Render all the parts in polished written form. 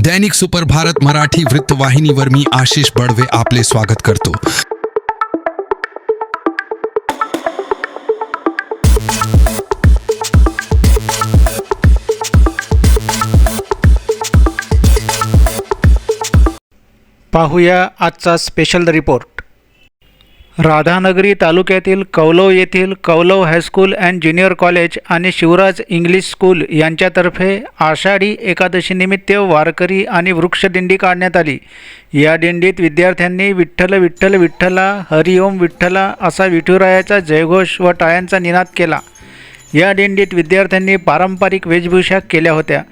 दैनिक super Bharat Marathi वृत्तवाहिनीवर मी आशिष बडवे आपले स्वागत करतो। पाहूया आजचा स्पेशल रिपोर्ट। राधानगरी तालुक्यातील कौलव येथील कौलव हायस्कूल अँड ज्युनियर कॉलेज आणि शिवराज इंग्लिश स्कूल यांच्यातर्फे आषाढी एकादशीनिमित्त वारकरी आणि वृक्षदिंडी काढण्यात आली। या दिंडीत विद्यार्थ्यांनी विठ्ठल विठ्ठल विठ्ठला हरिओम विठ्ठला असा विठुरायाचा जयघोष व टाळ्यांचा निनाद केला। या दिंडीत विद्यार्थ्यांनी पारंपरिक वेशभूषा केल्या होत्या।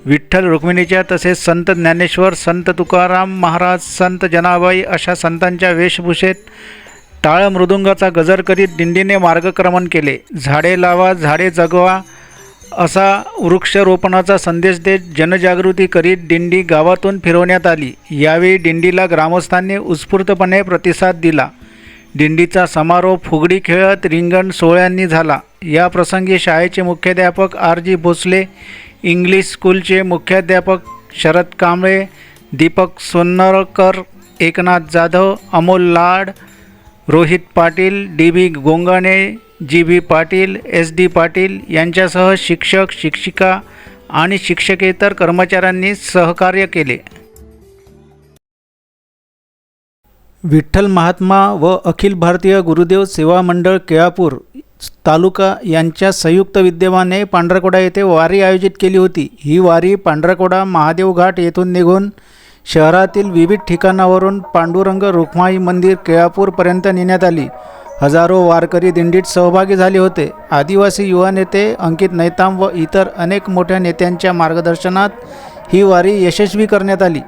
विठ्ठल रुक्मिणीच्या तसेच संत ज्ञानेश्वर, संत तुकाराम महाराज, संत जनाबाई अशा संतांच्या वेशभूषेत टाळ मृदुंगाचा गजर करीत दिंडीने मार्गक्रमण केले। झाडे लावा झाडे जगवा असा वृक्षरोपणाचा संदेश देत जनजागृती करीत दिंडी गावातून फिरवण्यात आली। यावेळी दिंडीला ग्रामस्थांनी उत्स्फूर्तपणे प्रतिसाद दिला। दिंडीचा समारोप फुगडी खेळत रिंगण सोहळ्यांनी झाला। या प्रसंगी शाळेचे मुख्याध्यापक RG भोसले, इंग्लिश स्कूलचे मुख्याध्यापक शरद कांबळे, दीपक सोन्नरकर, एकनाथ जाधव, अमोल लाड, Rohit Patil, DB गोंगाणे, GB Patil, SD Patil यांच्यासह शिक्षक, शिक्षिका आणि शिक्षकेतर कर्मचाऱ्यांनी सहकार्य केले। विठ्ठल महात्मा व अखिल भारतीय गुरुदेव सेवा मंडळ केळापूर तालुका यांच्या संयुक्त विद्यमाने पांढरकवडा येथे वारी आयोजित केली होती। ही वारी पांढरकवडा महादेव घाट येथून निघून शहरातील विविध ठिकाणावरून पांडुरंग रुक्माई मंदिर केळापूरपर्यंत नेण्यात आली। हजारो वारकरी दिंडीत सहभागी झाले होते। आदिवासी युवा नेते अंकित नैताम व इतर अनेक मोठ्या नेत्यांच्या मार्गदर्शनात ही वारी यशस्वी करण्यात आली।